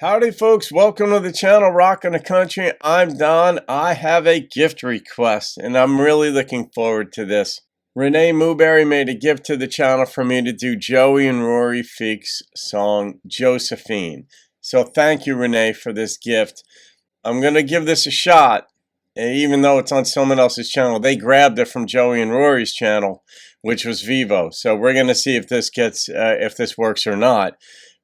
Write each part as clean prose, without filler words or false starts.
Howdy folks, welcome to the channel Rockin' the Country. I'm Don. I have a gift request and I'm really looking forward to this. Renee Mooberry made a gift to the channel for me to do Joey and Rory Feek's song Josephine. So thank you, Renee, for this gift. I'm going to give this a shot, even though it's on someone else's channel. They grabbed it from Joey and Rory's channel, which was Vivo. So we're going to see if this works or not.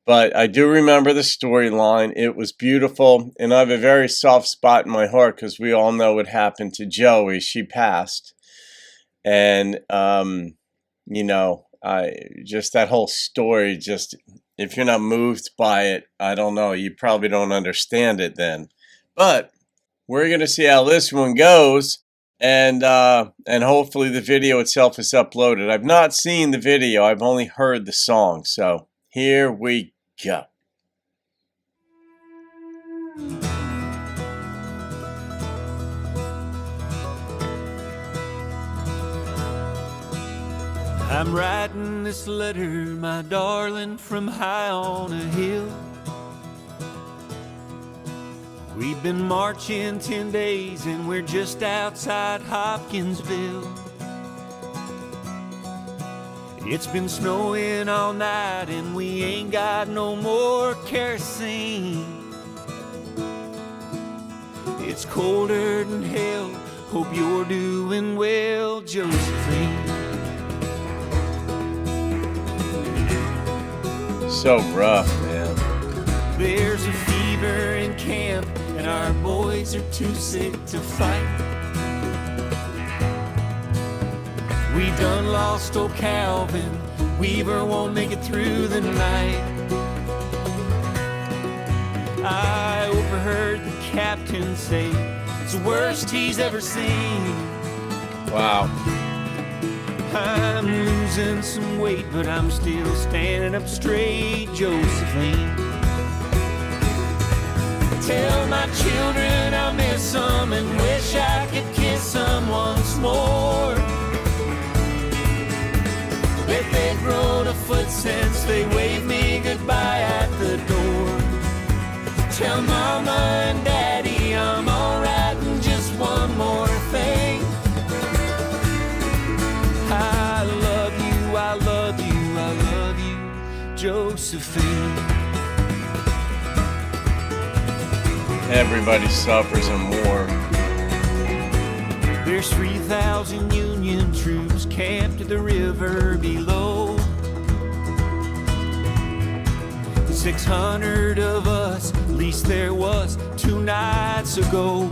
But I do remember the storyline. It was beautiful, and I have a very soft spot in my heart because we all know what happened to Joey. She passed, and just that whole story. Just if you're not moved by it, I don't know. You probably don't understand it then. But we're gonna see how this one goes, and hopefully the video itself is uploaded. I've not seen the video. I've only heard the song. So here we go. I'm writing this letter, my darling, from high on a hill. We've been marching 10 days and we're just outside Hopkinsville. It's been snowing all night and we ain't got no more kerosene. It's colder than hell, hope you're doing well, Josephine. So rough, man. There's a fever in camp and our boys are too sick to fight. We done lost old Calvin, Weaver won't make it through the night. I overheard the captain say it's the worst he's ever seen. Wow. I'm losing some weight, but I'm still standing up straight, Josephine. Tell my children I miss them and wish I could kiss them once more. Bet they've grown a foot since they waved me goodbye at the door. Tell Mama and Daddy I'm alright, and just one more thing. I love you, I love you, I love you, Josephine. Everybody suffers and more. There's 3,000 Union troops camped at the river below. 600 of us, at least there was 2 nights ago.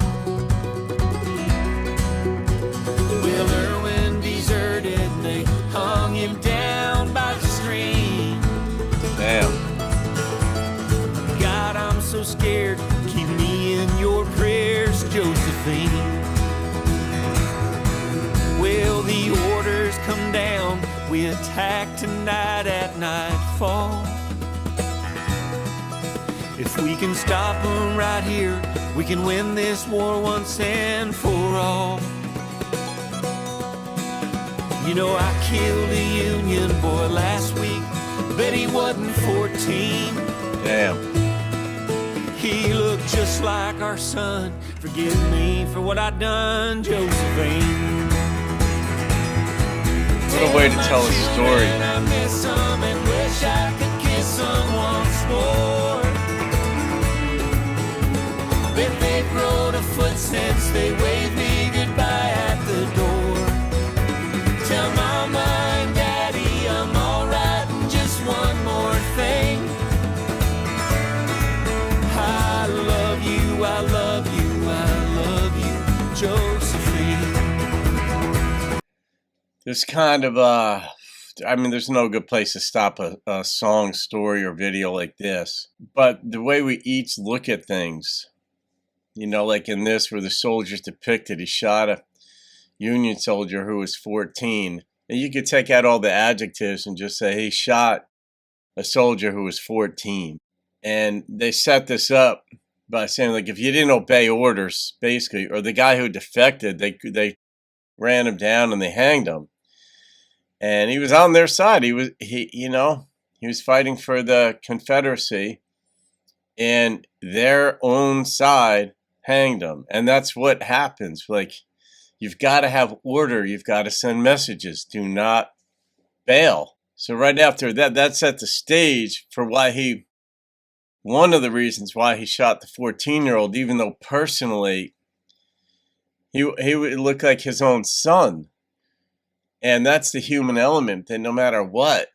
Will Irwin deserted, they hung him down by the stream. Damn. God, I'm so scared, keep me in your prayers, Josephine. Will the orders come down? We attack tonight at nightfall. If we can stop them right here, we can win this war once and for all. You know, I killed a Union boy last week, bet he wasn't 14. Damn. He looked just like our son. Forgive me for what I done, Josephine. What a way to tell a story. I miss them and wish I could kiss them once more. Bet they've grown a foot since they waved me goodbye at the door. Tell Mama and Daddy I'm alright, and just one more thing. I love you, I love you, I love you, Josephine. There's kind of there's no good place to stop a song, story, or video like this. But the way we each look at things, like in this where the soldier's depicted, he shot a Union soldier who was 14. And you could take out all the adjectives and just say he shot a soldier who was 14. And they set this up by saying, like, if you didn't obey orders, basically, or the guy who defected, they ran him down and they hanged him. And he was on their side. He was fighting for the Confederacy, and their own side hanged them. And that's what happens. Like, you've got to have order. You've got to send messages. Do not bail. So right after that, that set the stage for one of the reasons why he shot the 14-year-old, even though personally he would look like his own son. And that's the human element, that no matter what,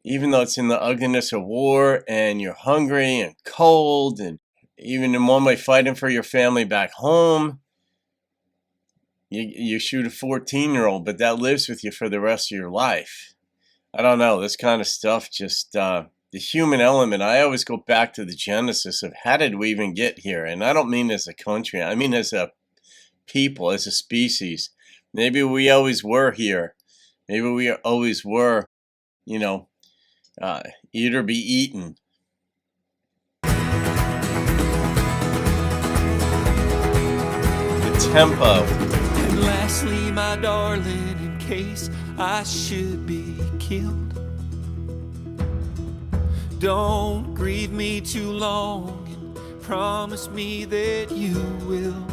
even though it's in the ugliness of war and you're hungry and cold, and even in one way fighting for your family back home, you shoot a 14-year-old, but that lives with you for the rest of your life. I don't know, this kind of stuff, just the human element. I always go back to the genesis of how did we even get here? And I don't mean as a country, I mean as a people, as a species. Maybe we always were here. Maybe we always were, eat or be eaten. The tempo. And lastly, my darling, in case I should be killed, don't grieve me too long and promise me that you will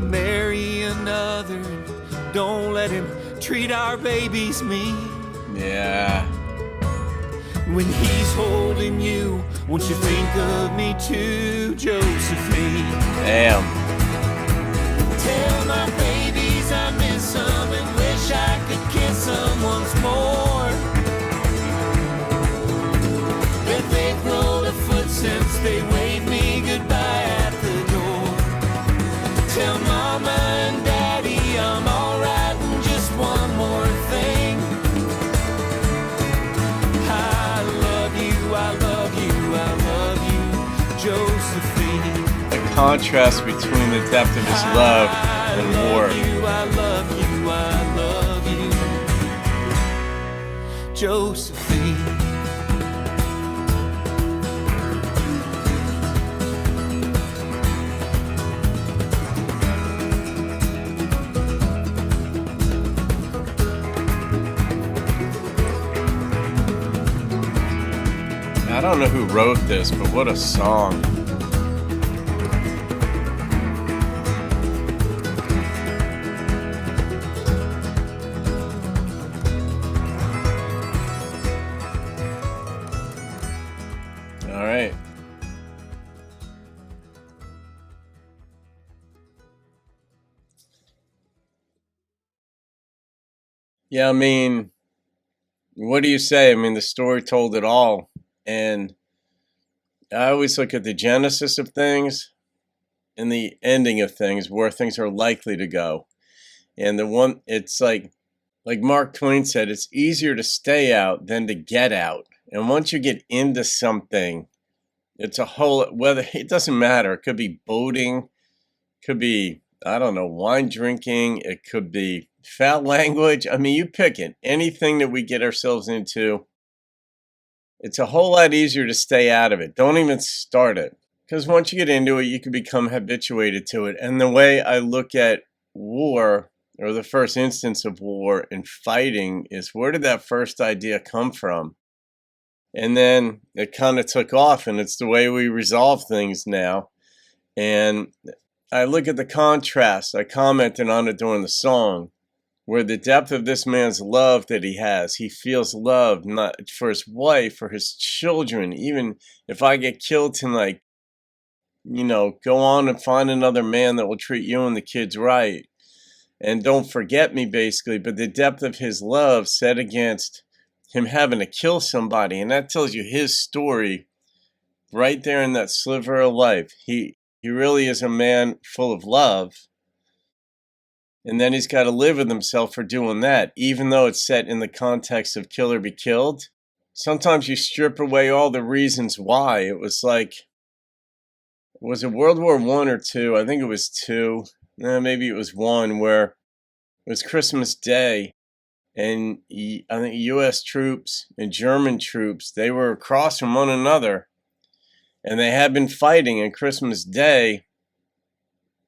marry another, and don't let him treat our babies mean. Yeah. When he's holding you, won't you think of me too, Josephine? Damn. Tell my babies I miss them and wish I could kiss them once more. That they've rolled a foot since they waved me goodbye at the door. Tell mama and daddy I'm alright, and just one more thing. I love you, I love you, I love you, Josephine. The contrast between the depth of his love and war. I love you, I love you, Josephine. I don't know who wrote this, but what a song. All right. Yeah, I mean, what do you say? I mean, the story told it all. And I always look at the genesis of things and the ending of things, where things are likely to go. And it's like Mark Twain said, it's easier to stay out than to get out. And once you get into something, it's whether it doesn't matter. It could be boating, could be, I don't know, wine drinking. It could be foul language. I mean, you pick it. Anything that we get ourselves into, it's a whole lot easier to stay out of it. Don't even start it. Because once you get into it, you can become habituated to it. And the way I look at war, or the first instance of war and fighting, is where did that first idea come from? And then it kind of took off, and it's the way we resolve things now. And I look at the contrast. I commented on it during the song, where the depth of this man's love that he has. He feels love, not for his wife, for his children. Even if I get killed tonight, go on and find another man that will treat you and the kids right. And don't forget me, basically. But the depth of his love set against him having to kill somebody. And that tells you his story right there in that sliver of life. He really is a man full of love. And then he's got to live with himself for doing that, even though it's set in the context of kill or be killed. Sometimes you strip away all the reasons why. It was like, was it World War I or II? I think it was II. Maybe it was one, where it was Christmas Day, and I think U.S. troops and German troops, they were across from one another, and they had been fighting on Christmas Day.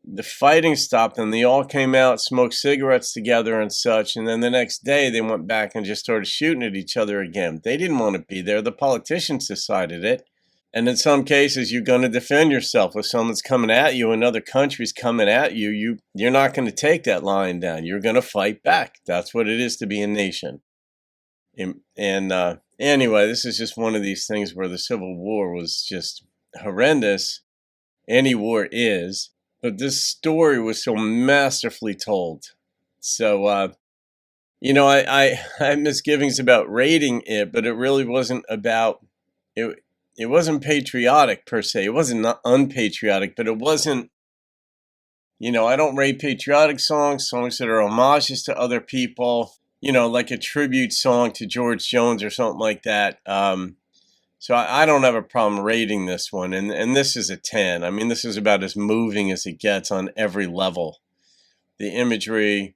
the fighting stopped and they all came out, smoked cigarettes together and such. And then the next day they went back and just started shooting at each other again. They didn't want to be there. The politicians decided it. And in some cases, you're going to defend yourself. If someone's coming at you, another country's coming at you, you're not going to take that lying down. You're going to fight back. That's what it is to be a nation. And anyway, this is just one of these things where the Civil War was just horrendous. Any war is. But this story was so masterfully told. So, I had misgivings about rating it, but it really wasn't about it. It wasn't patriotic per se. It wasn't not unpatriotic, but it wasn't, I don't rate patriotic songs that are homages to other people, like a tribute song to George Jones or something like that. So I don't have a problem rating this one. And this is a 10. I mean, this is about as moving as it gets on every level. The imagery,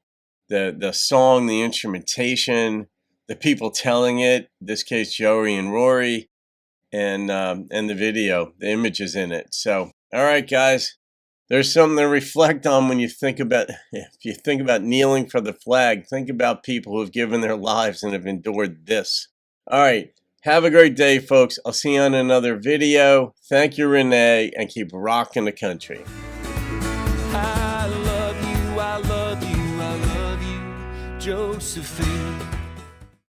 the song, the instrumentation, the people telling it, in this case, Joey and Rory, and the video, the images in it. So, all right, guys, there's something to reflect on when you think about, if you think about kneeling for the flag, think about people who have given their lives and have endured this. All right, have a great day, folks. I'll see you on another video. Thank you, Renee, and keep rocking the country. I love you, I love you, I love you, Josephine.